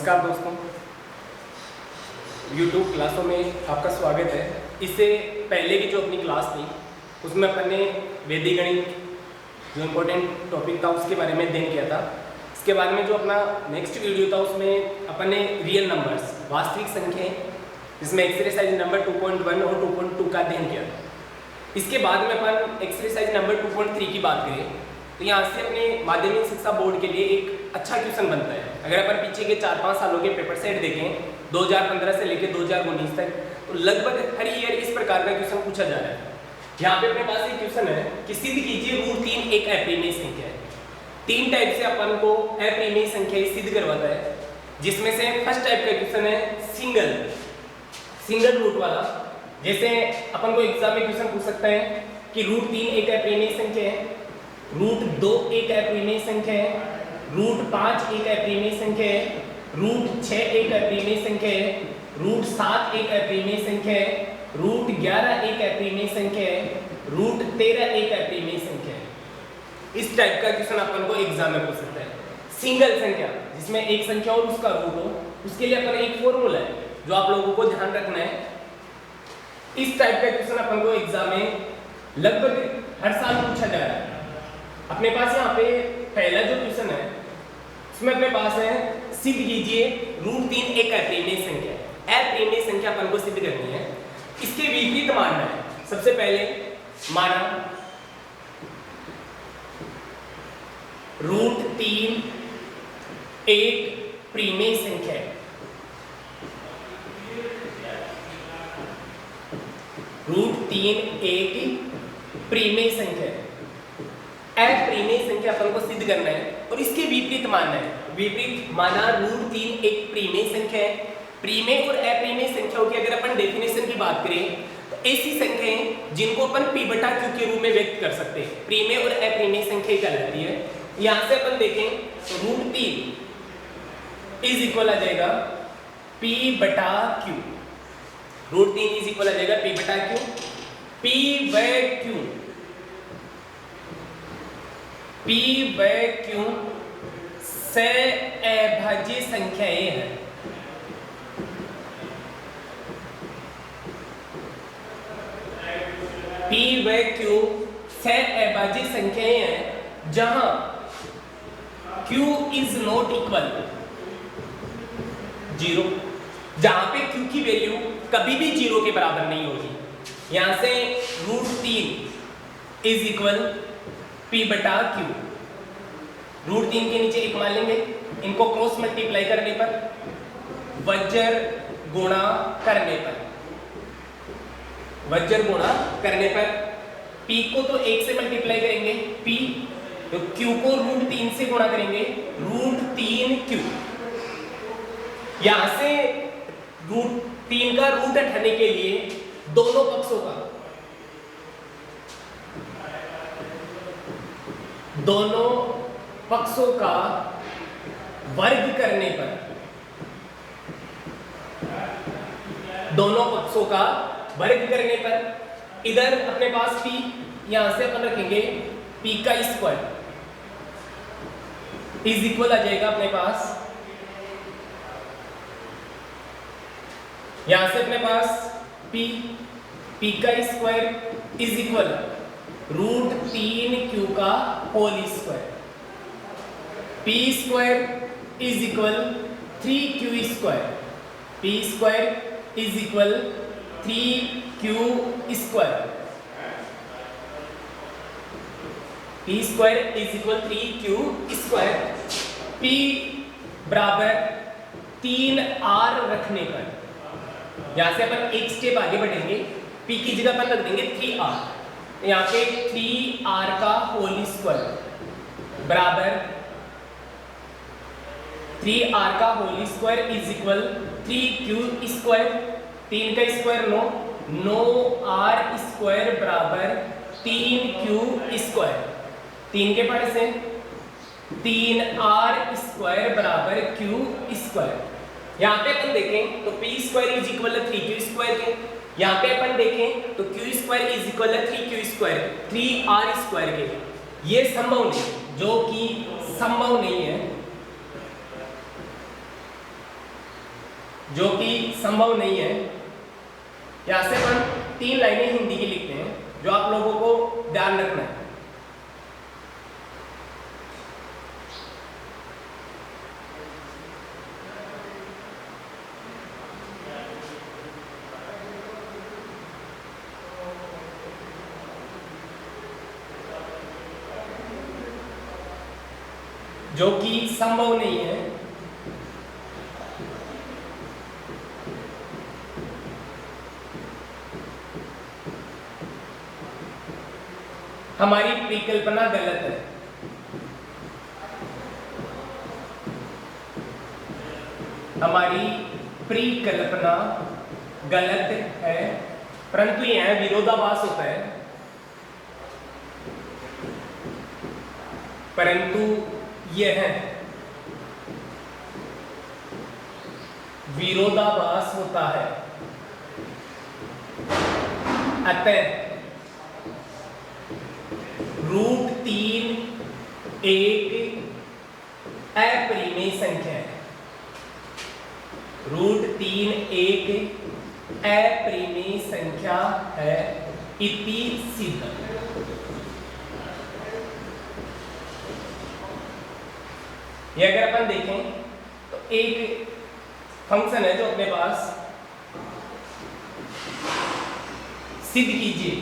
नमस्कार दोस्तों, YouTube क्लासों में आपका स्वागत है। इससे पहले की जो अपनी क्लास थी उसमें अपन ने वैदिक गणित जो इम्पोर्टेंट टॉपिक था उसके बारे में अध्ययन किया था। इसके बाद में जो अपना नेक्स्ट वीडियो था उसमें अपन ने रियल नंबर्स वास्तविक संख्याएं जिसमें एक्सरसाइज नंबर 2.1 और 2.2 का अध्ययन किया था। इसके बाद में अपन एक्सरसाइज नंबर 2.3 की बात करें तो यहाँ से अपने माध्यमिक शिक्षा बोर्ड के लिए एक अच्छा क्वेश्चन बनता है। अगर अपन पीछे के 4-5 सालों के पेपर सेट देखें 2015 से लेकर 2019 तक तो लगभग हर ईयर इस प्रकार का क्वेश्चन पूछा जा रहा है। यहाँ पे अपने पास एक क्वेश्चन है कि सिद्ध कीजिए √3 एक अप्रिमेय संख्या है। 3 टाइप से अपन को अप्रिमेय संख्या सिद्ध करवाता है, जिसमें से फर्स्ट टाइप का क्वेश्चन है सिंगल रूट वाला। जैसे अपन को एग्जाम में क्वेश्चन पूछ सकते हैं कि √3 एक अप्रिमेय संख्या है, √2 एक अप्रिमेय संख्या है, √5 एक अप्रिमेय संख्या है, √6 एक अप्रिमेय संख्या है, √7 एक अप्रिमेय संख्या है, √11 एक अप्रिमेय संख्या है, √13 एक अप्रिमेय संख्या है। इस टाइप का क्वेश्चन अपन को एग्जाम में पूछ सकता है। सिंगल संख्या जिसमें एक संख्या और उसका रूट हो, उसके लिए अपन एक फॉर्मूला है जो आप लोगों को ध्यान रखना है। इस टाइप का क्वेश्चन अपन को एग्जाम में लगभग हर साल पूछा जा रहा है। अपने पास यहाँ पे पहला जो क्वेश्चन है उसमें अपने पास है सिद्ध कीजिए √3 एक अप्रिमेय संख्या है। अप्रिमेय संख्या अपन को सिद्ध करनी है, इसके विपरीत मानना है। सबसे पहले माना √3 एक प्रिमेय संख्या है। √3 एक प्रिमेय संख्या है। अप्रिमेय संख्या अपन को सिद्ध करना है और इसके विपरीत मानना है। विपरीत माना √3 एक प्रिमेय संख्या है। प्रिमेय और अप्रिमेय संख्याओं की अगर अपन डेफिनेशन की बात करें तो ऐसी संख्याएं जिनको अपन p/q के रूप में व्यक्त कर सकते हैं प्रिमेय और अप्रिमेय संख्या कहलाती है। यहां से अपन देखें तो √3 इज इक्वल आ जाएगा p/q। √3 इज इक्वल आ जाएगा p/q। p/q से अभाज्य संख्याएं हैं। p/q से अभाज्य संख्याएं हैं जहां q इज नॉट इक्वल 0, जहां पे q की वैल्यू कभी भी 0 के बराबर नहीं होगी। यहां से √3 इज इक्वल p/q। √3 के नीचे एक मान लेंगे, इनको क्रॉस मल्टीप्लाई करने पर वज्र गुणा करने पर p को तो 1 से मल्टीप्लाई करेंगे p, तो q को √3 से गुणा करेंगे √3q। यहां से √3 का रूट हटाने के लिए दोनों पक्षों का वर्ग करने पर इधर अपने पास p, यहां से अपन रखेंगे p का स्क्वायर इज इक्वल आ जाएगा अपने पास, यहां से अपने पास p का स्क्वायर इज इक्वल √3q का whole square. p square is equal 3q square. p square is equal 3q square. p square is equal 3q square. p बराबर 3r रखने पर यहां से अपन एक स्टेप आगे बढ़ेंगे, p की जगह पर रख देंगे 3r। यहाँ पे 3r का होल स्क्वायर बराबर 3r का whole square is equal 3q square. 3 का स्क्वायर 9r स्क्वायर बराबर 3q स्क्वायर। 3 के पढ़े से 3r स्क्वायर बराबर q स्क्वायर। यहाँ पे अपन देखें तो p square is equal 3q square के, यहाँ पे अपन देखें तो q square is equal 3q square 3r square के। ये संभव नहीं, जो कि संभव नहीं है। जो कि संभव नहीं है। यहाँ से अपन 3 लाइनें हिंदी की लिखते हैं जो आप लोगों को ध्यान रखना है। जो कि संभव नहीं है। हमारी परिकल्पना गलत है। हमारी परिकल्पना गलत है, परंतु यह विरोधाभास होता है। परंतु यह विरोधाभास होता है। अतः √3 एक अपरिमेय संख्या है। √3 एक अपरिमेय संख्या है इति सिद्ध। ये अगर अपन देखें तो एक फंक्शन है जो अपने पास, सिद्ध कीजिए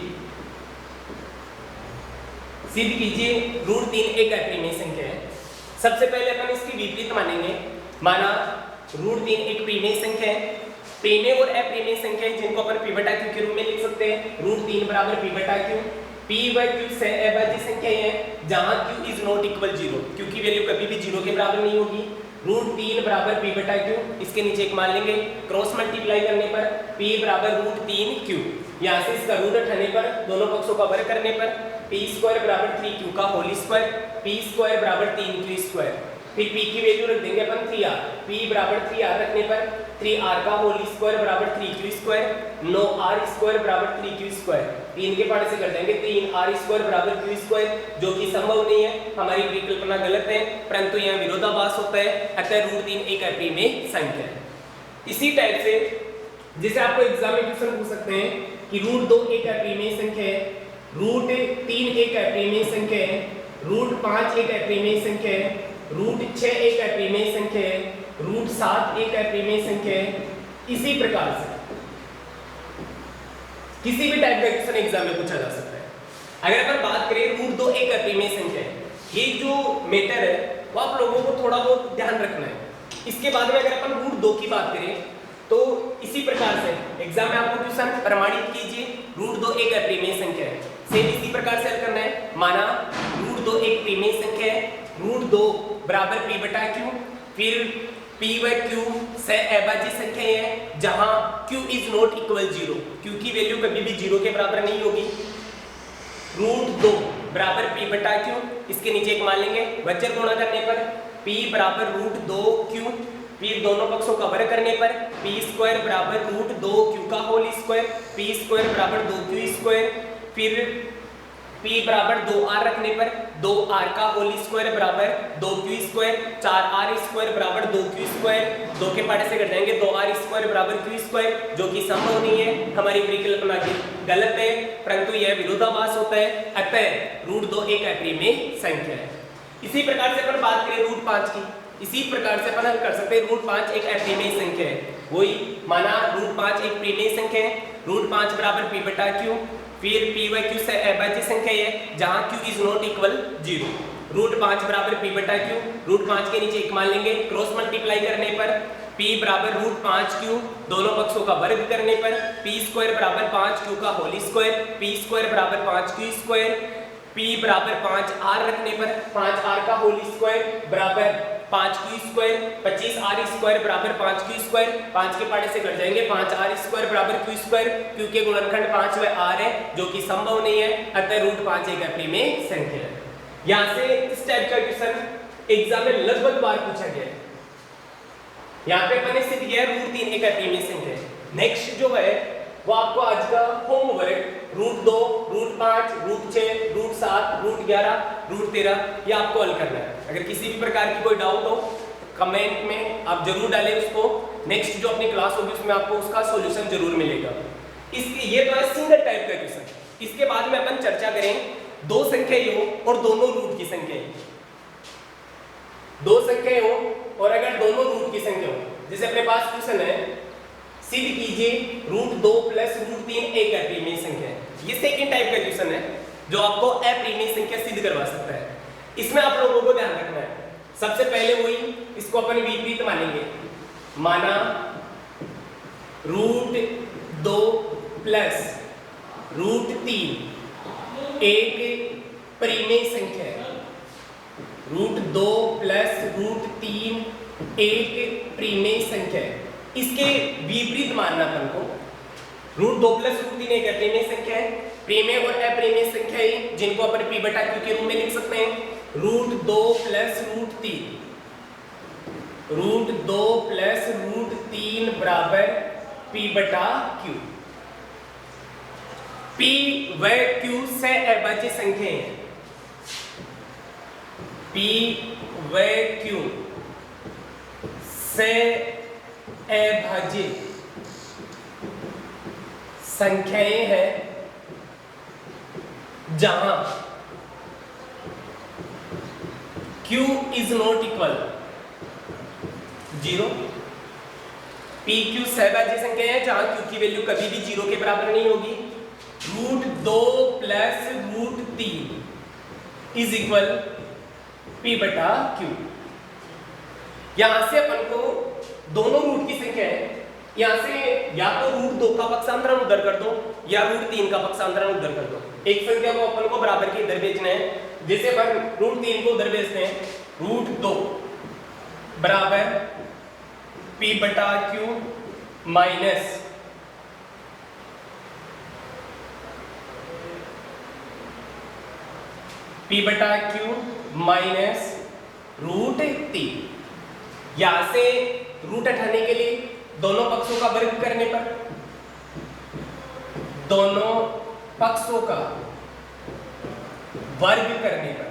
√3 एक अपरिमेय संख्या है। सबसे पहले अपन इसकी विपरीत मानेंगे। माना √3 एक परिमेय संख्या है। परिमेय और अपरिमेय संख्या है जिनको अपन p बटा q के रूप में लिख सकते हैं। √3 बराबर p बटा q। p व q से अभाज्य संख्या है जहां q इज नॉट इक्वल 0, क्योंकि वैल्यू कभी भी 0 के बराबर नहीं होगी। √3 बराबर p बटा q, इसके नीचे एक मान लेंगे। क्रॉस मल्टीप्लाई करने पर p बराबर √3q, यहाँ से इसका रूट उठाने पर दोनों पक्षों का वर्ग करने पर p² बराबर 3q का होल स्क्वायर, p² बराबर 3q स्क्वायर। फिर p की वैल्यू रख देंगे अपन 3r, p बराबर 3r रखने पर 3r का होल स्क्वायर बराबर 3q स्क्वायर, 9r² बराबर 3q स्क्वायर। 3 के पार्ट से कर देंगे 3r² बराबर q स्क्वायर, जो कि संभव नहीं है। हमारी परिकल्पना गलत है, परंतु यह विरोधाभास होता है। अतः √3 एक अपरिमेय संख्या है। इसी टाइप से जैसे आपको एग्जाम में क्वेश्चन पूछ सकते हैं कि √2 एक अपरिमेय संख्या है, √3 एक अपरिमेय संख्या है, √5 एक अपरिमेय संख्या है, √6 एक अपरिमेय संख्या है, √7 एक अपरिमेय संख्या है। इसी प्रकार से किसी भी टाइप का क्वेश्चन एग्जाम में पूछा जा सकता है। अगर अपन बात करें √2 एक अपरिमेय संख्या है, ये जो मैटर है वो आप लोगों को थोड़ा बहुत ध्यान रखना है। इसके बाद में अगर अपन √2 की बात करें तो इसी प्रकार से एग्जाम में आपको क्वेश्चन प्रमाणित कीजिए √2 एक अपरिमेय संख्या है, सेम इसी प्रकार से हल करना है। माना √2 एक परिमेय संख्या है, √2 बराबर p बटा q, फिर p व q से अभाज्य संख्या है जहां q इज नॉट इक्वल 0, क्योंकि वैल्यू कभी भी 0 के बराबर नहीं होगी। √2 बराबर p बटा q, इसके नीचे एक मान लेंगे। वज्र गुणा करने पर p बराबर √2q, फिर दोनों पक्षों का वर्ग करने पर p² बराबर √2q का होल स्क्वायर, p² बराबर 2q स्क्वायर, फिर p बराबर 2r रखने पर 2r का होल स्क्वायर बराबर 2q स्क्वायर, 4r² बराबर 2q स्क्वायर। 2 के पार्ट से कर देंगे 2r² बराबर q स्क्वायर, जो कि संभव नहीं है। हमारी परिकल्पना गलत है, परंतु यह विरोधाभास होता है। अतः √2 एक अपरिमेय संख्या है। इसी प्रकार से अपन बात करें √5 की, इसी प्रकार से अपन हल कर सकते हैं। √5 एक अपरिमेय संख्या है। वही माना √5 एक परिमेय संख्या है, √5 बराबर p बटा q, फिर p व q से अभाज्य संख्या है जहां q इज नॉट इक्वल 0। √5 बराबर p बटा q, √5 के नीचे एक मान लेंगे। क्रॉस मल्टीप्लाई करने पर p बराबर √5q, दोनों पक्षों का वर्ग करने पर p² बराबर 5q का होल स्क्वायर, p² बराबर 5q स्क्वायर, p बराबर 5r रखने पर 5r का होल स्क्वायर बराबर 5q स्क्वायर, 25r² बराबर 5q स्क्वायर। 5 के पार्ट से कट जाएंगे 5r² बराबर q स्क्वायर, क्योंकि गुणनखंड 5 व r है, जो कि संभव नहीं है। अतः √5 एक अपरिमेय संख्या है। यहाँ से इस टाइप का क्वेश्चन एग्जाम में लगभग बार पूछा गया है। यहाँ पे मैंने सिद्ध किया √3 एक अपरिमेय संख्या है। नेक्स्ट जो है वो आपको आज का होमवर्क √2, √5, √6, √7, √11, √13 ये आपको हल करना है। अगर किसी भी प्रकार की कोई डाउट हो कमेंट में आप जरूर डालें उसको। नेक्स्ट जो अपनी क्लास होगी उसमें आपको उसका सॉल्यूशन जरूर मिलेगा। इसकी ये तो है सिंगल टाइप का क्वेश्चन। इसके बाद में अपन चर्चा करें दो संख्याएं हो और दोनों रूट की संख्याएं, दो संख्याएं हो और अगर दोनों रूट की संख्या हो, जैसे अपने पास क्वेश्चन है सिद्ध कीजिए √2 + √3 एक अप्रिमेय संख्या है। ये सेकंड टाइप का क्वेश्चन है जो आपको अप्रिमेय संख्या सिद्ध करवा सकता है। इसमें आप लोगों को ध्यान रखना है, सबसे पहले वही इसको अपन विपरीत मानेंगे। माना √2 + √3 एक परिमेय संख्या है। √2 + √3 एक परिमेय संख्या है। इसके विपरीत मानना अपन को। √2 + √3 एक अप्रिमेय संख्या है। परिमेय और अप्रिमेय संख्या है जिनको अपन p/q के रूप में लिख सकते हैं। √2 + √3 √2 + √3 बराबर p/q। p व q से अभाज्य संख्या है। p व q से अभाज्य संख्याएं हैं जहां q is not equal 0। pq सहभाज्य संख्या है जहां q की वैल्यू कभी भी 0 के बराबर नहीं होगी। √2 + √3 इज इक्वल p/q। यहां से अपन को दोनों रूट की संख्या है, यहां से या तो √2 का पक्षांतरण उधर कर दो या √3 का पक्षांतरण उधर कर दो। एक संख्या को अपन को बराबर के इधर भेजना है, जैसे अपन √3 को उधर भेजते हैं। √2 बराबर p/q माइनस p/q माइनस √3। यहां से रूट हटाने के लिए दोनों पक्षों का वर्ग करने पर, दोनों पक्षों का वर्ग करने पर,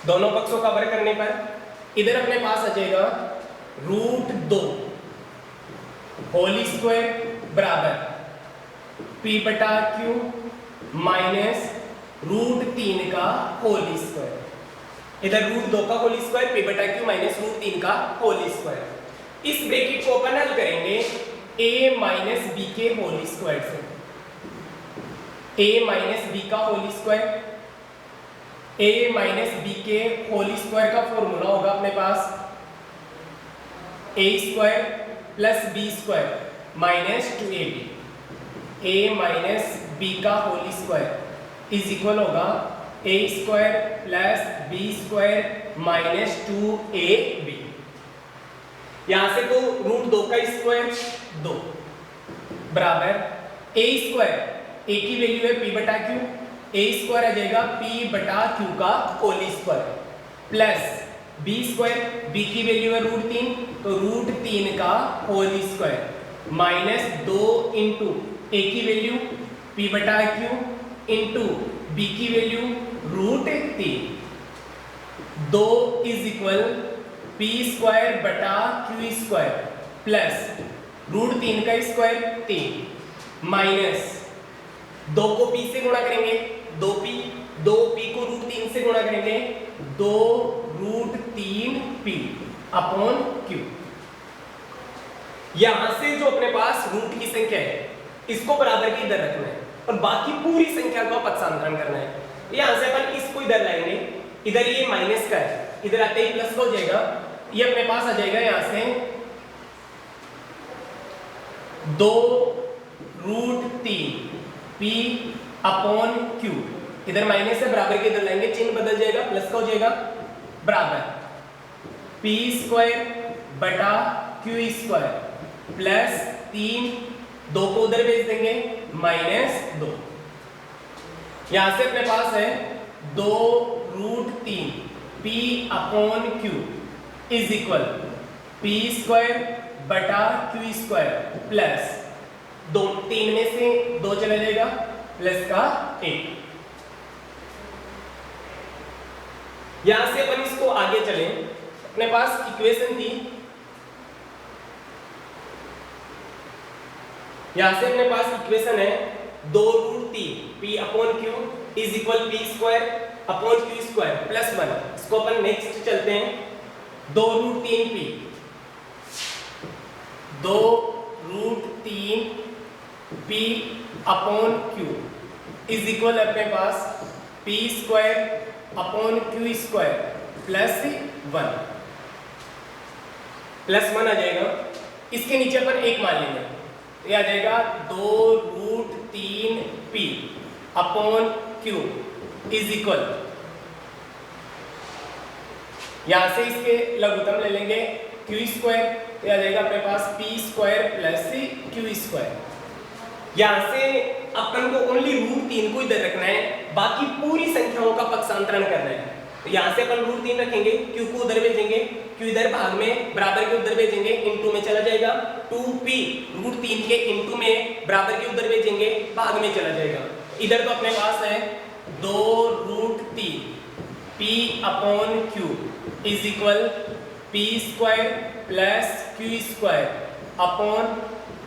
दोनों पक्षों का वर्ग करने पर इधर अपने पास आ जाएगा √2 होल स्क्वायर बराबर p/q माइनस √3 का होल स्क्वायर। इधर √2 का होल स्क्वायर p/q माइनस √3 का होल स्क्वायर। इस ब्रैकेट को अपन हल करेंगे a माइनस b के होल स्क्वायर से। a माइनस b का whole square, a minus b के होल स्क्वायर का फॉर्मूला होगा अपने पास a² + b² minus 2ab। a minus b का होल स्क्वायर इज इक्वल होगा a² + b² माइनस 2ab। यहां से तो √2 का स्क्वायर 2 बराबर a², a की वैल्यू है p/q, a² आ जाएगा p/q का whole square plus b², b की वैल्यू है √3 तो √3 का whole square minus 2 into a की वैल्यू p/q इंटू b की वैल्यू √3। 2 इज इक्वल p²/q² प्लस √3 का स्क्वायर 3 माइनस 2 को p से गुणा करेंगे 2p, 2p को √3 से गुणा करेंगे 2√3p अपॉन q। यहां से जो अपने पास रूट की संख्या है इसको बराबर के इधर रखना है और बाकी पूरी संख्या को पक्षांतरण करना है। यहां से अपन इसको इधर लाएंगे, इधर ये माइनस का है, इधर आते ही प्लस हो जाएगा। ये अपने पास आ जाएगा यहां से 2√3p अपॉन q। इधर माइनस है बराबर के इधर लाएंगे, चिन्ह बदल जाएगा, प्लस का हो जाएगा बराबर p²/q² प्लस 3, 2 को उधर भेज देंगे माइनस 2। यहां से अपने पास है 2√3p upon q is equal p²/q² plus 2, 3 में से 2 चला जाएगा प्लस का 1। यहां से अपन इसको आगे चले, अपने पास इक्वेशन थी, यहां से अपने पास इक्वेशन है 2√3 p upon q is equal p square upon q square plus 1। इसको अपन नेक्स्ट चलते हैं, 2√3p 2√3p upon q is equal अपने पास p square upon q square plus 1 आ जाएगा। इसके नीचे अपन एक मान लेंगे, ये आ जाएगा 2√3p upon q is equal, यहां से इसके लघुत्तम ले लेंगे q स्क्वायर, ये आ जाएगा अपने पास p square plus q square. यहां से अपन को ओनली √3 को इधर रखना है, बाकी पूरी संख्याओं का पक्षांतरण करना है। तो यहां से अपन √3 रखेंगे, q को उधर भेजेंगे, q इधर भाग में बराबर के उधर भेजेंगे, इनटू में चला जाएगा, 2p √3 के इनटू में बराबर के उधर भेजेंगे, भाग में चला जाएगा। इधर तो अपने पास है 2√3 p upon q is equal p square plus q square upon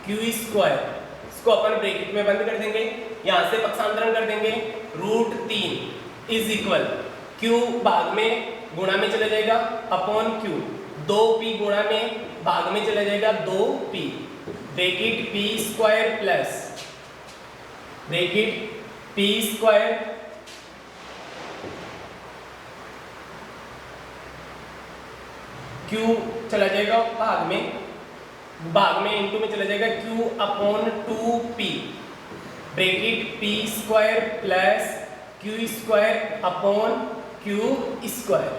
q square. इसको अपन ब्रैकेट में बंद कर देंगे, यहां से पक्षांतरण कर देंगे, √3 इज इक्वल q भाग में गुणा में चला जाएगा अपॉन q, 2p गुणा में भाग में चला जाएगा 2p, bracket p square plus bracket p square q चला जाएगा भाग में इनटू में चला जाएगा q upon 2p, bracket p square plus q square upon q square.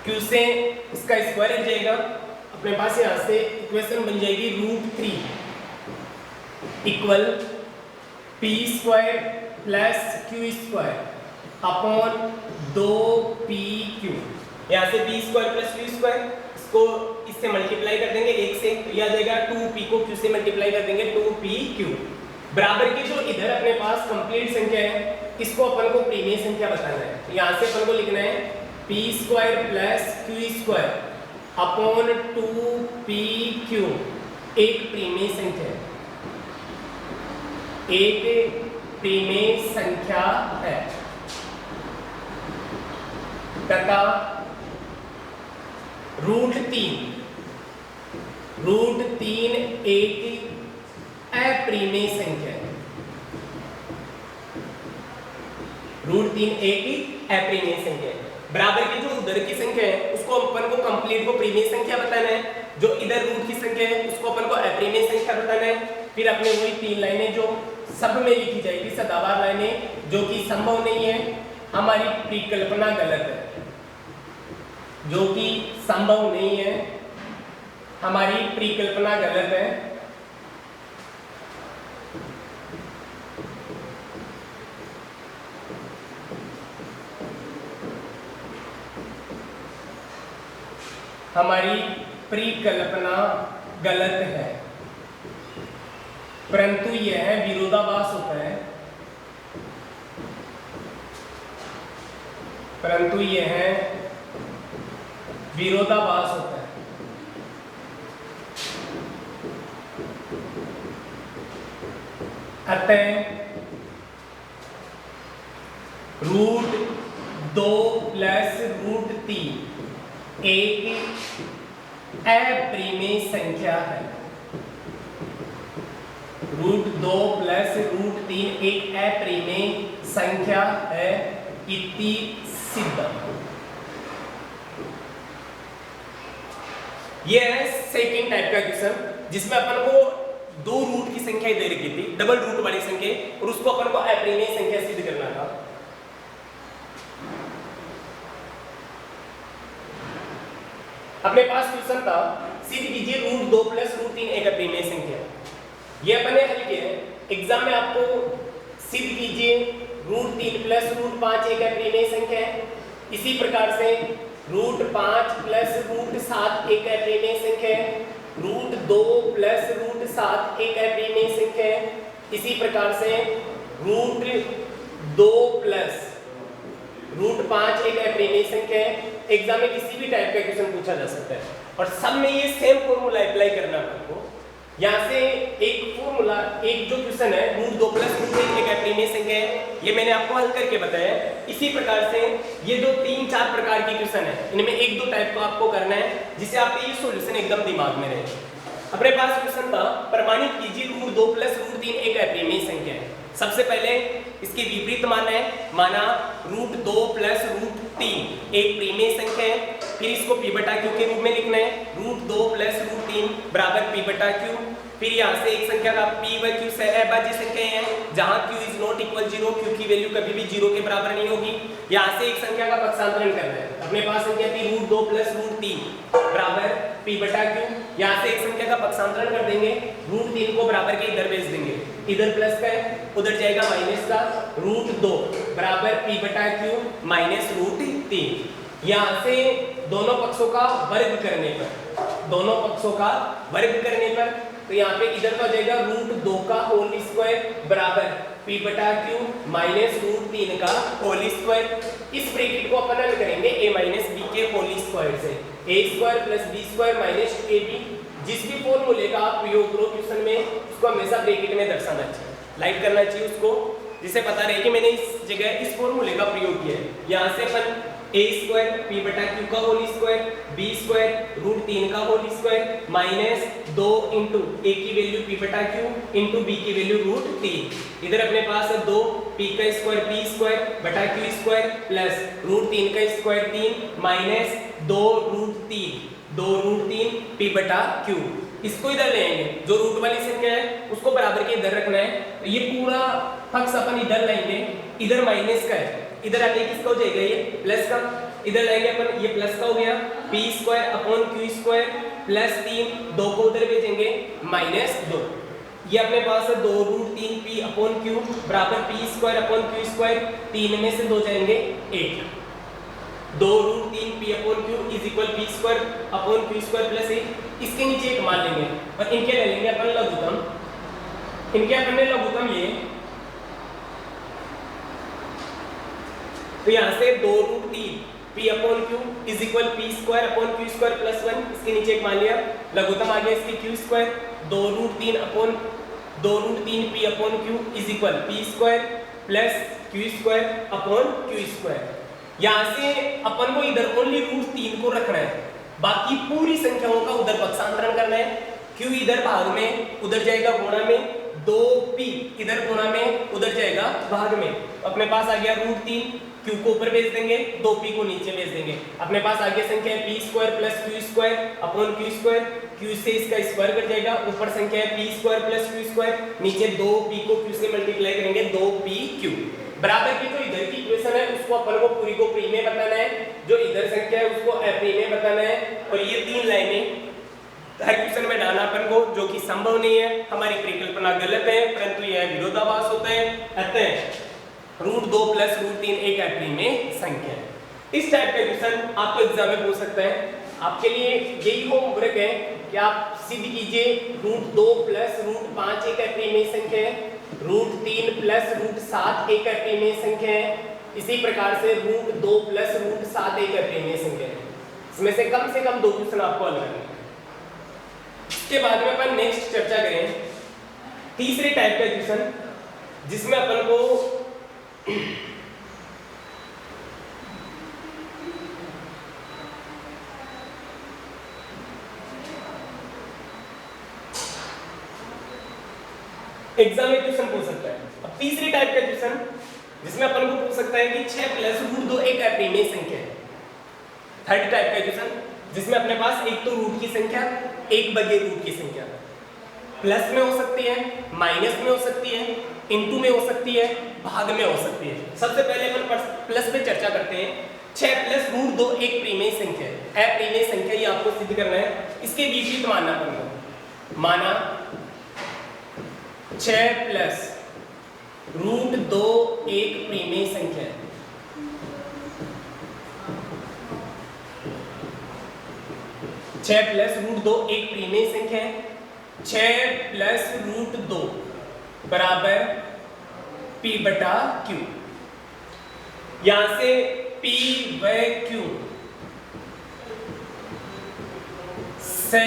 q से इसका स्क्वायर हट जाएगा, अपने पास यहां से इक्वेशन बन जाएगी √3 equal p square plus q square upon 2pq। यहां से p square plus q square, इसको इससे मल्टीप्लाई कर देंगे 1 से, तो यह आ जाएगा 2p को q से मल्टीप्लाई कर देंगे 2pq बराबर की जो इधर अपने पास कंप्लीट संख्या है, इसको अपन को प्रीमेय संख्या बताना है। यहां से अपन को लिखना है p square plus q square upon 2pq, एक प्रीमेय संख्या है, एक प्रीमेय संख्या है तथा √3 एक अप्रीमेय संख्या है, √3 एक अप्रीमेय संख्या है। बराबर की जो उधर की संख्या है उसको अपन को कंप्लीट को प्रीमेय संख्या बताना है, जो इधर रूट की संख्या है उसको अपन को अप्रीमेय संख्या बताना है। फिर अपने वही 3 लाइनें जो सब में लिखी जाएगी, सदाबहार लाइनें जो कि संभव नहीं है, हमारी परिकल्पना गलत है, जो कि संभव नहीं है, हमारी परिकल्पना गलत है। हमारी परिकल्पना गलत है, परंतु यह विरोधाभास होता है, परंतु यह विरोधाभास होता है। अतः √2 प्लस √3 एक अप्रीमेय संख्या है, √2 प्लस √3 एक अप्रीमेय संख्या है, इति सिद्ध। ये है सेकंड टाइप का क्वेश्चन, जिसमें अपन को 2 रूट की संख्या दे रखी थी, डबल रूट वाली संख्या, और उसको अपन को अप्रीमेय संख्या सिद्ध करना था। अपने पास क्वेश्चन था, सिद्ध कीजिए √2 प्लस √3 एक अप्रीमेय संख्या। ये अपन ने हल किया है। एग्जाम में आपको सिद्ध कीजिए √3 प्लस √5 एक अप्रीमेय संख्या है। इसी प्रकार से √5 प्लस √7 एक अप्रीमेय संख्या है। √2 प्लस √7 एक अप्रीमेय संख्या है। इसी प्रकार से √2 प्लस √5 एक अप्रिमेय संख्या है। एग्जाम में किसी भी टाइप का क्वेश्चन पूछा जा सकता है और सब में ये सेम फॉर्मूला अप्लाई करना है आपको। यहाँ से एक फॉर्मूला, एक जो क्वेश्चन है √2 + √1 एक अप्रिमेय संख्या है, ये मैंने आपको हल करके बताया है। इसी प्रकार से ये जो 3-4 प्रकार के क्वेश्चन है, इनमें 1-2 टाइप को आपको करना है जिससे आपके ये सॉल्यूशन एकदम दिमाग में रहे। अपने पास क्वेश्चन था, प्रमाणित कीजिए √2 + √3 एक अप्रिमेय संख्या है। सबसे पहले इसके विपरीत मानना है, माना √2 + √3 एक प्रीमेय संख्या है। फिर इसको p/q के रूप में लिखना है, √2 + √3 = p/q। फिर यहाँ से एक संख्या का p व q सहअभाज्य संख्याएं हैं जहाँ q ≠ 0, q की वैल्यू कभी भी 0 के बराबर नहीं होगी। यहाँ से एक संख्या का पक्षांतरण करना है। अपने पास संख्या थी √2 + √3 = p/q। यहाँ से एक संख्या का पक्षांतरण कर देंगे, √3 को बराबर के इधर भेज देंगे, इधर प्लस का है उधर जाएगा माइनस का, √2 = p/q - √3। यहाँ से दोनों पक्षों का वर्ग करने पर, तो यहाँ पे इधर का जाएगा √2 का होल स्क्वायर बराबर p/q - √3 का होल स्क्वायर। इस ब्रैकेट को अपन हल करेंगे a - b के होल स्क्वायर से, a² + b² - ab। जिस भी फॉर्मूले का आप प्रयोग करो क्वेश्चन में, उसको हमेशा ब्रैकेट में दर्शाना चाहिए, लाइक करना चाहिए उसको, जिससे पता रहे कि मैंने इस जगह इस फॉर्मूले का प्रयोग किया है। यहाँ से अपन a² p/q का होल स्क्वायर, b² √3 का होल स्क्वायर -2 * a की वैल्यू p/q * b की वैल्यू √3। इधर अपने पास 2 p² p² / q² प्लस √3 का स्क्वायर 3 - 2 √3 p/q। इसको इधर ले आएंगे, जो रूट वाली संख्या है उसको बराबर के इधर रखना है। तो ये पूरा पक्ष अपन इधर लाएंगे, इधर माइनस का है, इधर आके किसका हो जाएगा ये प्लस का, इधर लाएंगे अपन, ये प्लस का हो गया p² / q² प्लस 3, 2 को उधर भेजेंगे -2। ये अपने पास 2 √3 p/q बराबर p² / q², 3 में से 2 जाएंगे 1, 2 √3 p/q = p² / q² प्लस 1। इसके नीचे एक मान लेंगे और इनके ले लेंगे अपन लघुत्तम। इनके अपन ने लघुत्तम लिए, तो यहाँ से 2 √3 p/q = p² / q² प्लस 1। इसके नीचे एक मान लिया, लघुत्तम आ गया इसकी q², 2 √3 p/q = p² plus q² / q²। यहाँ से अपन को इधर ओनली √3 को रखना है, बाकी पूरी संख्याओं का उधर पक्षांतरण करना है। q इधर भाग में, उधर जाएगा गुणा में, 2p इधर गुणा में, उधर जाएगा भाग में। अपने पास आ गया √3, q को ऊपर भेज देंगे, 2p को नीचे भेज देंगे। अपने पास आ गया संख्या p² + q² q से इसका स्क्वायर कट जाएगा, ऊपर संख्या है p² + q², नीचे 2p को q से मल्टीप्लाई करेंगे, 2pq बराबर की जो इधर की इक्वेशन है उसको अपन को पूरी को प्रीमेय बताना है, जो इधर संख्या है उसको अप्रीमेय बताना है। और ये 3 लाइनें हर क्वेश्चन में डालना अपन को, जो कि संभव नहीं है, हमारी परिकल्पना गलत है, परंतु यह विरोधाभास होता है। अतः √2 + √3 एक अप्रीमेय संख्या है। इस टाइप का क्वेश्चन आपको एग्जाम में पूछ सकता है। आपके लिए यही होमवर्क है कि आप सिद्ध कीजिए √2 + √5 एक अप्रीमेय संख्या है, √3 + √7 एक अप्रीमेय संख्या है, इसी प्रकार से √2 + √7 एक अप्रीमेय संख्या है। इसमें से कम 2 क्वेश्चन आपको हल करने हैं। इसके बाद में अपन नेक्स्ट चर्चा करें तीसरे टाइप का क्वेश्चन, जिसमें अपन को एग्जाम में क्वेश्चन पूछ सकता है। अब तीसरी टाइप का क्वेश्चन जिसमें अपन को पूछ सकता है कि 6 + √2 एक अप्रीमेय संख्या है। थर्ड टाइप का क्वेश्चन जिसमें अपने पास एक तो रूट की संख्या, एक बगे रूट की संख्या प्लस में हो सकती है, माइनस में हो सकती है, इनटू में हो सकती है, भाग में हो सकती है। सबसे पहले अपन प्लस पे चर्चा करते हैं। 6 + √2 एक प्रीमेय संख्या है, अप्रीमेय संख्या, ये आपको सिद्ध करना है। इसके विपरीत मानना पड़ेगा, माना 6 + √2 एक प्रीमेय संख्या है। छह + √2 एक प्रीमेय संख्या है। 6 + √2 बराबर p/q। यहां से P व Q से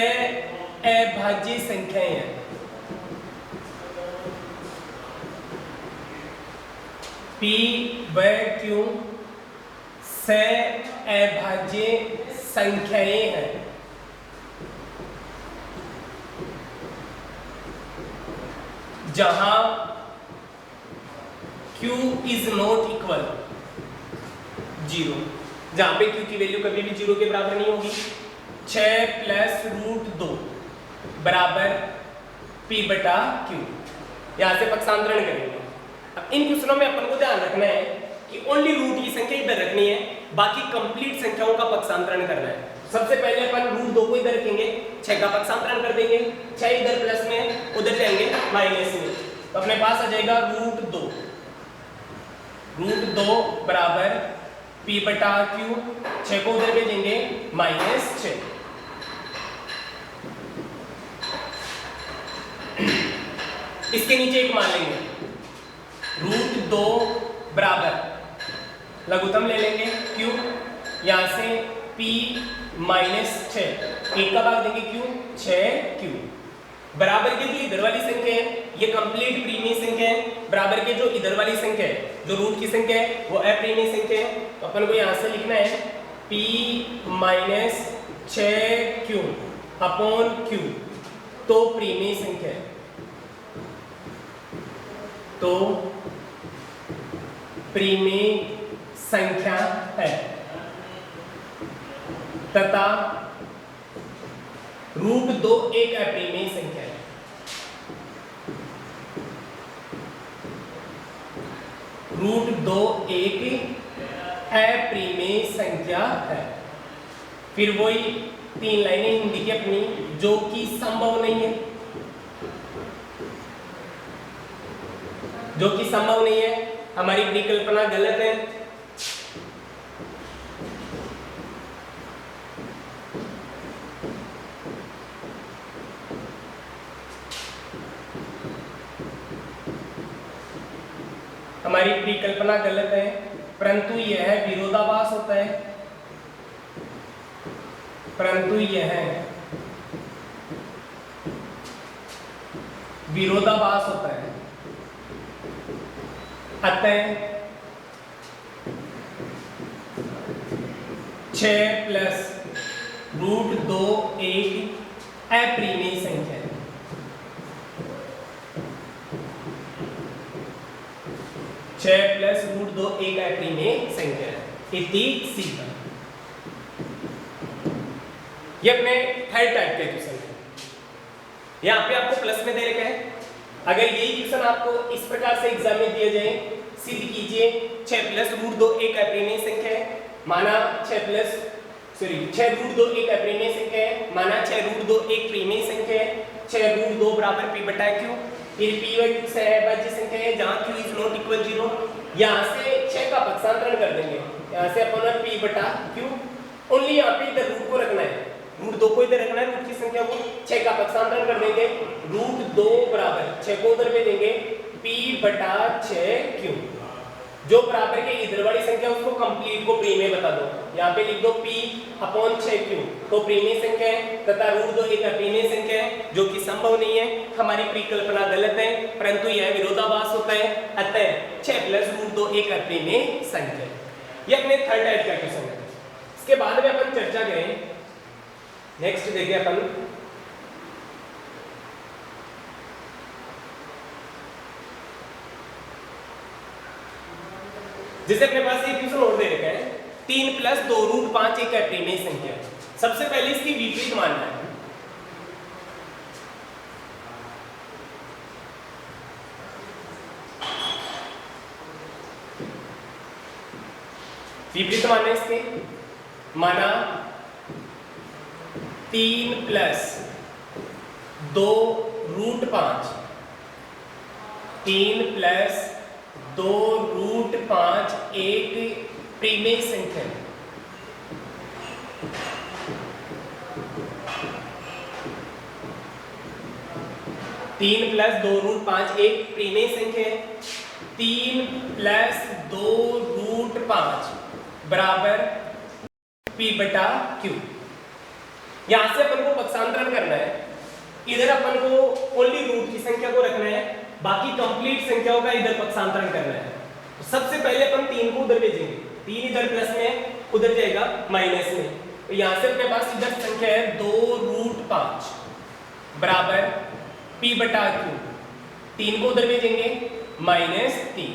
अभाज्य संख्याएं हैं। P व Q से अभाज्य संख्याएं हैं। जहां Q इज नॉट इक्वल 0, जहां पे Q की वैल्यू कभी भी 0 के बराबर नहीं होगी। 6 प्लस रूट 2 बराबर P बटा Q। यहां से पक्षांतरण करेंगे। अब इन क्वेश्चनों में अपन को ध्यान रखना है कि ओनली रूट की संख्या इधर रखनी है, बाकी कंप्लीट संख्याओं का पक्षांतरण करना है। सबसे पहले अपन रूट 2 को इधर रखेंगे, 6 का पक्षांतरण कर देंगे। 6 इधर प्लस में, उधर जाएंगे माइनस में, तो अपने पास आ जाएगा रूट 2। रूट 2 बराबर P बटा Q। 6 को उधर भेजेंगे माइनस 6। इसके नीचे एक मान लेंगे, रूट 2 बराबर लघुत्तम ले लेंगे Q, यहां से P माइनस 6, एक का भाग देंगे Q, 6Q बराबर के जो इधर वाली संख्या है ये कंप्लीट प्रीमिय संख्या है, बराबर के जो इधर वाली संख्या है, जो रूट की संख्या है वो अप्रीमिय संख्या है। तो अपन को यहां से लिखना है P minus 6Q upon Q, तो प्रीमिय संख्या है, तो प्रीमिय संख्या है तथा रूट 2 एक अप्रीमिय संख्या है। रूट 2 एक अप्रीमिय संख्या है। फिर वही 3 लाइनें हिंदी की अपनी, जो कि संभव नहीं है, जो कि संभव नहीं है, हमारी परिकल्पना गलत है। हमारी परिकल्पना गलत है, परंतु यह विरोधाभास होता है, परंतु यह विरोधाभास होता है। अतः 6 प्लस रूट 2 एक अप्रीमिय संख्या है। 6 प्लस रूट 2 एक अप्रीमिय संख्या है। इति सीधा ये अपने थर्ड टाइप के क्वेश्चन है। यहाँ पे आपको प्लस में दे रखा है। अगर यही क्वेश्चन आपको इस प्रकार से एग्जाम में दिया जाए, सिद्ध कीजिए 6 प्लस रूट 2 एक अप्रीमिय संख्या है, माना 6 रूट 2 एक अप्रीमिय संख्या है, माना 6 रूट 2 एक प्रीमिय संख्या है। 6 रूट 2 बराबर P बटा Q। फिर P व Q से अभाज्य संख्या है जहां Q इज नॉट इक्वल 0। यहाँ से 6 का पक्षांतरण कर देंगे, यहाँ से अपन P बटा Q, ओनली यहाँ पे इधर रूट को रखना है, रूट 2 को इधर रखना है, रूट की संख्या को। 6 का पक्षांतरण कर देंगे, रूट 2 बराबर 6 को उधर में देंगे P बटा 6Q, जो बराबर के इधर वाली संख्या उसको कंप्लीट को प्रीमिय बता दो। यहाँ पे लिख दो P अपॉन 6Q, तो प्रीमिय संख्या है तथा रूट 2 एक अप्रीमिय संख्या है, जो कि संभव नहीं है। हमारी परिकल्पना गलत है, परंतु यह विरोधाभास होता है। अतः 6 प्लस रूट 2 एक अप्रीमिय संख्या है। यह अपने थर्ड टाइप का क्वेश्चन है। इसके बाद में अपन चर्चा करें, नेक्स्ट देखिए अपन जैसे अपने पास एक क्वेश्चन और दे रखा है, 3 प्लस 2 रूट 5 एक अप्रीमिय संख्या। सबसे पहले इसकी विपरीत मानना है। विपरीत मानना इसके, माना 3 प्लस 2 रूट 5, 3 प्लस 2 रूट 5 एक प्रीमिय संख्या है। तीन प्लस 2 रूट 5 एक प्रीमिय संख्या है। 3 प्लस 2 रूट 5 बराबर p बटा q। यहां से अपन को पक्षांतरण करना है, इधर अपन को ओनली रूट की संख्या को रखना है, बाकी कंप्लीट संख्याओं का इधर पक्षांतरण करना है। तो सबसे पहले अपन 3 को उधर भेजेंगे, 3 इधर प्लस में, उधर जाएगा माइनस में। तो यहां से अपने पास इधर संख्या है 2√5 बराबर p बटा q। 3 को उधर भेजेंगे -3,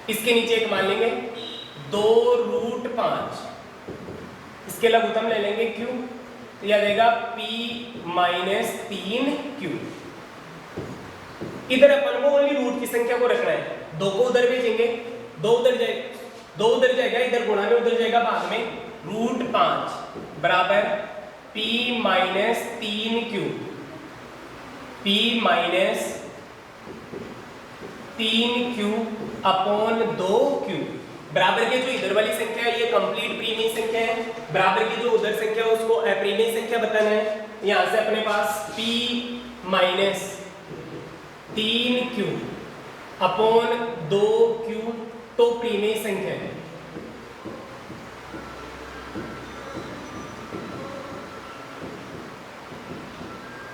इसके नीचे एक मान लेंगे 2√5, इसके लघुत्तम ले लेंगे q, तो यह देगा p - 3q। इधर अपन को ओनली रूट की संख्या को रखना है, 2 को उधर भेजेंगे, 2 उधर जाएगा, इधर गुणा में उधर जाएगा बाद में, √5 बराबर p - 3q, p - 3q upon 2q। बराबर के जो इधर वाली संख्या है ये कंप्लीट प्रीमेय संख्या है, बराबर की जो उधर संख्या है उसको अप्रीमेय संख्या बताना है। यहां से अपने पास p - 3q अपॉन 2q तो प्रीमेय संख्या है।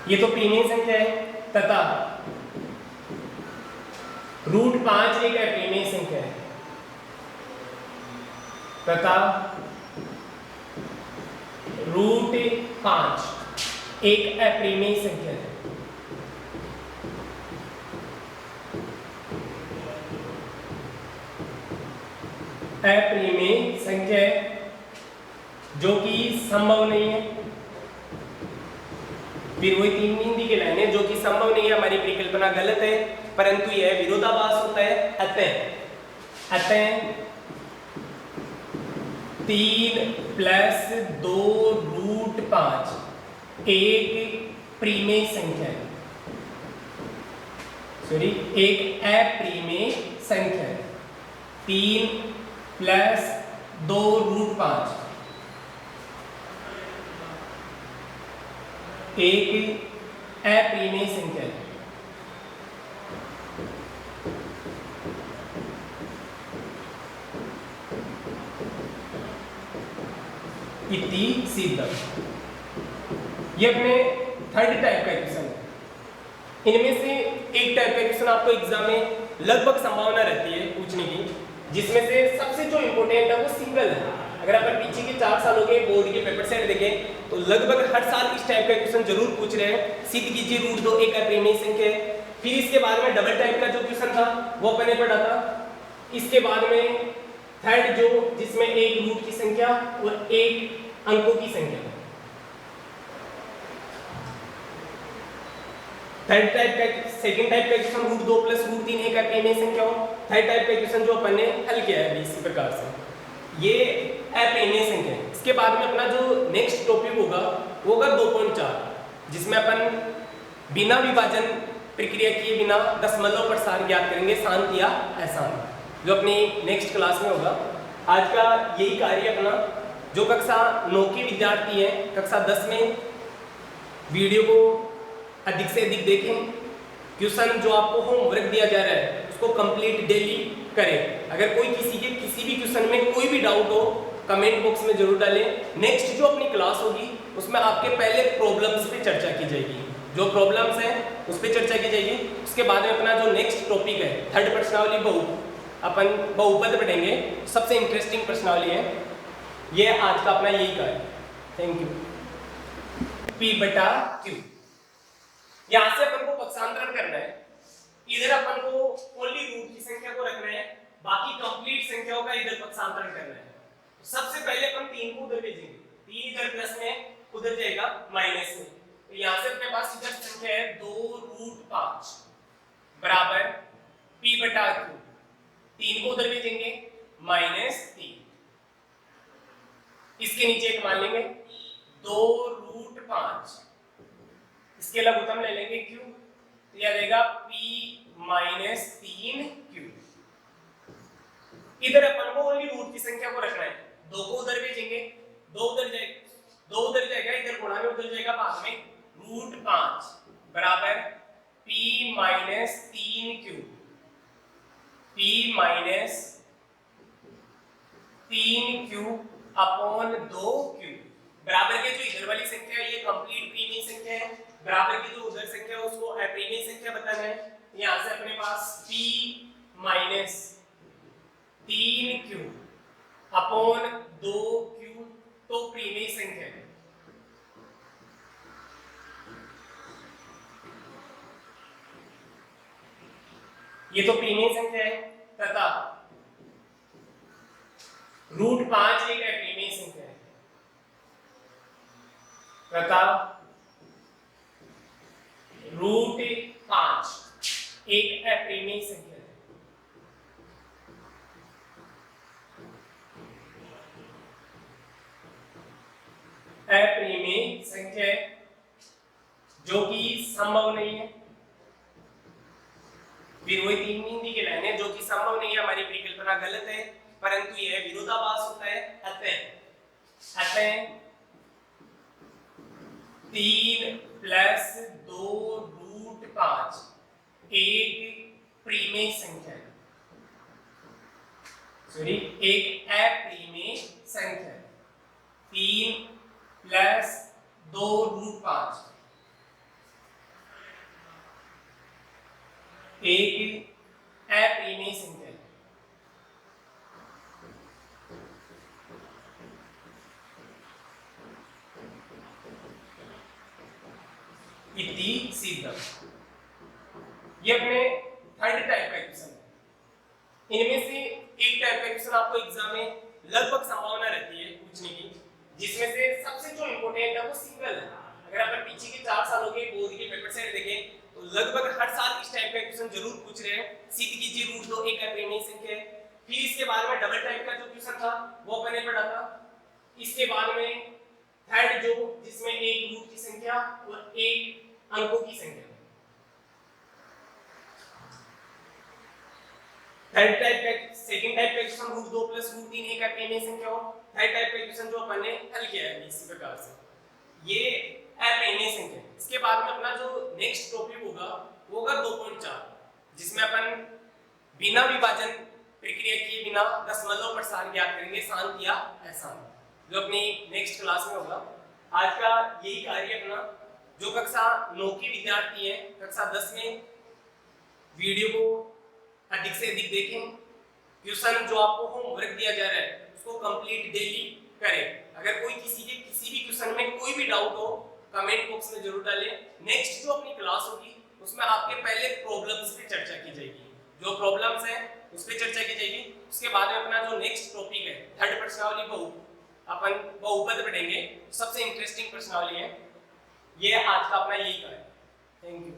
ये तो प्रीमेय संख्या है तथा √5 एक अप्रीमेय संख्या है तथा √5 एक अप्रीमेय संख्या है। अप्रीमेय संख्या है जो कि संभव नहीं है, फिर वही 3 हिंदी के लाइन है, जो कि संभव नहीं है, हमारी परिकल्पना गलत है, परंतु यह विरोधाभास होता है। अतः 3 + 2√5 एक प्रीमेय संख्या है, सॉरी एक अप्रीमेय संख्या है। 3 + 2√5 एक अप्रीमेय संख्या है। इति सिद्ध। ये अपने थर्ड टाइप का इक्वेशन है। इनमें से एक टाइप का इक्वेशन आपको एग्जाम में लगभग संभावना रहती है पूछने की, जिसमें से सबसे जो इंपॉर्टेंट है वो सिंगल है। अगर अपन पीछे के 4 सालों के बोर्ड के पेपर सेट देखें तो लगभग हर साल इस टाइप का इक्वेशन जरूर पूछ रहे हैं। सिद्ध कीजिए √2 एक अप्रीमेय संख्या है। फिर इसके बाद में डबल टाइप का जो क्वेश्चन था वो अपन ने पढ़ा था। इसके बाद में थर्ड जो जिसमें एक रूट की संख्या और एक अंकों की संख्या। थर्ड टाइप का सेकंड टाइप का इक्वेशन √2 + √3 एक अप्रीमेय संख्या हो। थर्ड टाइप का इक्वेशन जो अपन ने हल किया है इसी प्रकार से, ये अप्रीमेय संख्या है। इसके बाद में अपना जो नेक्स्ट टॉपिक होगा वो होगा 2.4, जिसमें अपन बिना विभाजन प्रक्रिया किए बिना दशमलव प्रसार ज्ञात करेंगे, शांत या अशांत, जो अपनी नेक्स्ट क्लास में होगा। आज का यही कार्य अपना, जो कक्षा 9 के विद्यार्थी हैं कक्षा 10 में वीडियो को अधिक से अधिक देखें। क्वेश्चन जो आपको होमवर्क दिया जा रहा है उसको कंप्लीट डेली करें। अगर कोई किसी भी क्वेश्चन में कोई भी डाउट हो कमेंट बॉक्स में जरूर डालें। नेक्स्ट जो अपनी क्लास होगी उसमें आपके पहले प्रॉब्लम्स पे चर्चा की जाएगी, जो प्रॉब्लम्स हैं उस पर चर्चा की जाएगी। उसके बाद में अपना जो नेक्स्ट टॉपिक है थर्ड प्रश्नावली अपन बहुपद पढ़ेंगे। सबसे इंटरेस्टिंग प्रश्नावली है ये, आज का अपना यही कार्य। Thank you. p/q, यहां से अपन को पक्षांतरण करना है। इधर अपन को ओनली रूट की संख्या को रखना है, बाकी कंप्लीट संख्याओं का इधर पक्षांतरण करना है। तो सबसे पहले अपन 3 को उधर भेजेंगे, 3 इधर प्लस में, उधर जाएगा माइनस में। तो यहां से अपने पास इधर संख्या है 2√5 बराबर p/q। 3 को उधर भेजेंगे -3, इसके नीचे एक मान लेंगे 2√5, इसके लघुत्तम ले लेंगे q, तो यह देगा p - 3q। इधर अपन को ओनली रूट की संख्या को रखना है, 2 को उधर भेजेंगे, 2 उधर जाएगा, इधर गुणा में उधर जाएगा बाद में, √5 बराबर p - 3q, p - 3q upon 2q बराबर के जो इधर वाली संख्या है ये कंप्लीट प्रीमेय संख्या है, बराबर की जो उधर संख्या है उसको अप्रीमेय संख्या बताना है। यहां से अपने पास p minus 3q upon 2q तो प्रीमेय संख्या है। ये तो प्रीमेय संख्या है तथा √5 एक अप्रीमेय संख्या है तथा √5 एक अप्रीमेय संख्या है। अप्रीमेय संख्या है जो कि संभव नहीं है, फिर वही तीन हिंदी के लाइन है जो कि संभव नहीं है, हमारी परिकल्पना गलत है परंतु यह विरोधाभास होता है। अतः 3 प्लस 2√5 एक प्रीमेय संख्या है, सॉरी एक अप्रीमेय संख्या है। 3 प्लस 2√5 एक अप्रीमेय संख्या है। इतनी सीधा ये अपने थर्ड टाइप का क्वेश्चन है। इनमें से एक टाइप का क्वेश्चन आपको एग्जाम में लगभग संभावना रहती है पूछने की, जिसमें से सबसे जो इंपॉर्टेंट है वो सिंगल है। अगर अपन पीछे के 4 सालों के बोर्ड के पेपर से देखें तो लगभग हर साल इस टाइप का क्वेश्चन जरूर पूछ रहे हैं। सिद्ध कीजिए √2 एक अप्रीमेय संख्या है। फिर इसके बाद में डबल टाइप का जो क्वेश्चन था वो अपन ने पढ़ा था। इसके बाद में थर्ड जो जिसमें एक रूट की संख्या और एक अंकों की संख्या। थर्ड टाइप का सेकंड टाइप का क्वेश्चन √2 प्लस √3 एक अप्रीमेय संख्या हो। थर्ड टाइप का क्वेश्चन जो अपन ने हल किया है इसी प्रकार से ये अप्रीमेय संख्या। इसके बाद में अपना जो नेक्स्ट टॉपिक होगा वो होगा 2.4 जिसमें अपन बिना विभाजन प्रक्रिया किए बिना दशमलव प्रसार ज्ञात करेंगे, शांत या अशांत, जो अपनी नेक्स्ट क्लास में होगा। आज का यही कार्य अपना जो कक्षा 9 के विद्यार्थी हैं कक्षा 10 में वीडियो को अधिक से अधिक देखें। क्वेश्चन जो आपको होमवर्क दिया जा रहा है उसको कंप्लीट डेली करें। अगर कोई किसी भी क्वेश्चन में कोई भी डाउट हो कमेंट बॉक्स में जरूर डालें। नेक्स्ट जो अपनी क्लास होगी उसमें आपके पहले प्रॉब्लम्स पे चर्चा की जाएगी, जो प्रॉब्लम्स हैं उस पे चर्चा की जाएगी। उसके बाद में अपना जो नेक्स्ट टॉपिक है थर्ड प्रश्नावली अपन बहुपद पढ़ेंगे। सबसे इंटरेस्टिंग प्रश्नावली है ये आज का अपना यही कार्य। Thank you.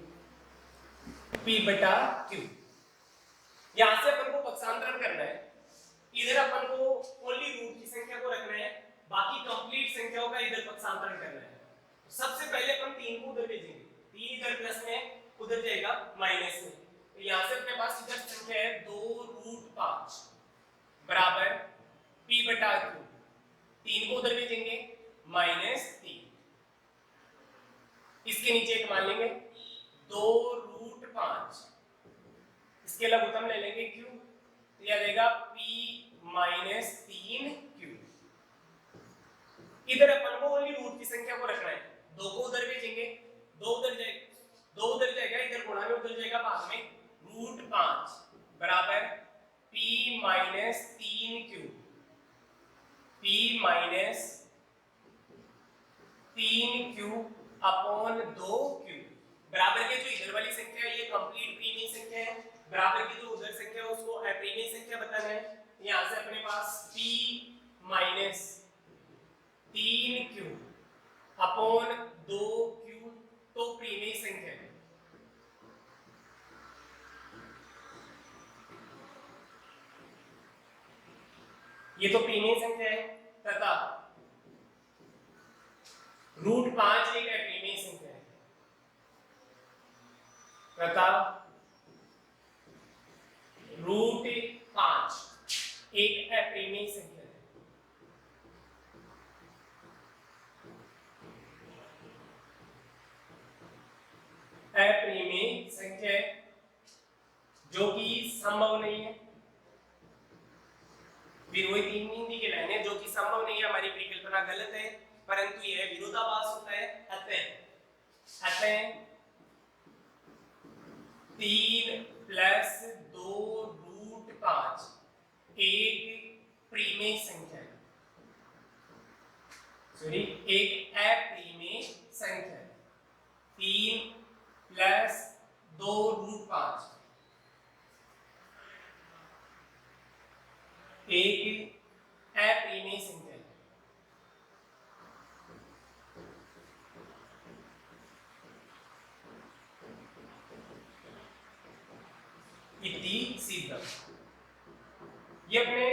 p/q यहां से अपन को पक्षांतरण करना है। इधर अपन को ओनली रूट की संख्या को रखना है, बाकी कंप्लीट संख्याओं का इधर पक्षांतरण करना है। सबसे पहले अपन 3 को उधर भेजेंगे, 3 इधर प्लस में उधर जाएगा माइनस में। तो यहां से अपने पास इधर संख्या है 2√5 बराबर p/q। 3 को उधर भेजेंगे -3, इसके नीचे एक मान लेंगे 2√5, इसके लघुत्तम ले लेंगे q, तो यह देगा p-3q। इधर अपन को ओनली रूट की संख्या को रखना है। 2 को उधर भेजेंगे, 2 उधर जाएगा, इधर गुणा में उधर जाएगा बाद में √5 बराबर p-3q, p-3q अपॉन 2q बराबर के जो इधर वाली संख्या है ये कंप्लीट प्रीमेय संख्या है, बराबर की जो उधर संख्या है उसको अप्रीमेय संख्या बताना है। यहां से अपने पास p-3q अपॉन 2q तो प्रीमेय संख्या है। ये तो प्रीमेय संख्या है तथा √5 एक अप्रीमेय संख्या है तथा √5 एक अप्रीमेय संख्या है। अप्रीमेय संख्या है जो कि संभव नहीं है, फिर वही तीन हिंदी के अपना गलत है, परंतु यह विरोधाभास होता है। अतः 3 + 2√5 एक परिमेय संख्या है, सॉरी एक अपरिमेय संख्या है। 3 + 2√5 एक अपरिमेय संख्या है। इति सिद्धम। ये अपने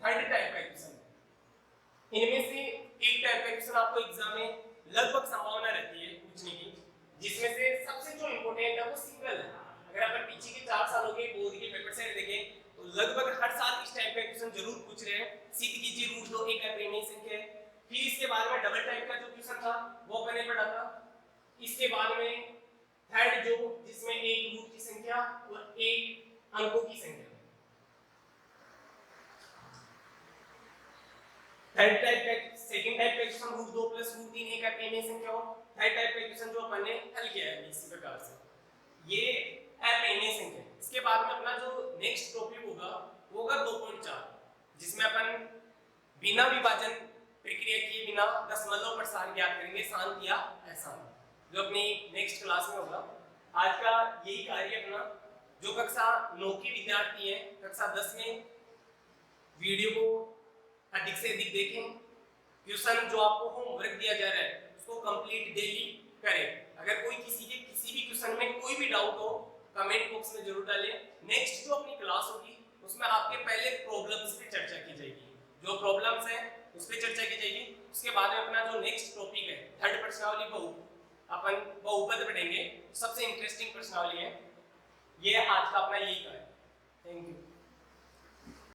थर्ड टाइप का इक्वेशन है। इनमें से एक टाइप का इक्वेशन आपको एग्जाम में लगभग संभावना रहती है पूछने की, जिसमें से सबसे जो इंपॉर्टेंट है वो सिंगल है। अगर अपन पीछे के 4 सालों के बोर्ड के पेपर से देखें तो लगभग हर साल इस टाइप का इक्वेशन जरूर पूछ रहे हैं। सिद्ध कीजिए √2 एक अपरिमेय संख्या है। फिर इसके बाद में डबल टाइप का जो क्वेश्चन था वो मैंने पढ़ा था। इसके बाद में थर्ड जो जिसमें एक रूट की संख्या और एक अंकों की संख्या। थर्ड टाइप का सेकंड टाइप का इक्वेशन √2 + √3 एक अपरिमेय संख्या हो। थर्ड टाइप का इक्वेशन जो अपन ने हल किया है इसी प्रकार से, ये अपरिमेय संख्या। इसके बाद में अपना जो नेक्स्ट टॉपिक होगा वो होगा 2.4, जिसमें अपन बिना विभाजन प्रक्रिया किए बिना दशमलव प्रसार ज्ञात करेंगे, शांत या अशांत, जो अपनी नेक्स्ट क्लास में होगा। आज का यही कार्य अपना, जो कक्षा 9 के विद्यार्थी हैं कक्षा 10 में वीडियो को अधिक से अधिक देखें। क्वेश्चन जो आपको होमवर्क दिया जा रहा है उसको कंप्लीट डेली करें। अगर कोई किसी भी क्वेश्चन में कोई भी डाउट हो कमेंट बॉक्स में जरूर डालें। नेक्स्ट जो अपनी क्लास होगी उसमें आपके पहले प्रॉब्लम्स पे चर्चा की जाएगी, जो प्रॉब्लम्स हैं उस पे चर्चा की जाएगी। उसके बाद में अपना जो नेक्स्ट टॉपिक है थर्ड प्रश्नावली अपन बहुपद पढ़ेंगे। सबसे इंटरेस्टिंग प्रश्नावली है ये। आज का अपना यही कार्य। Thank you.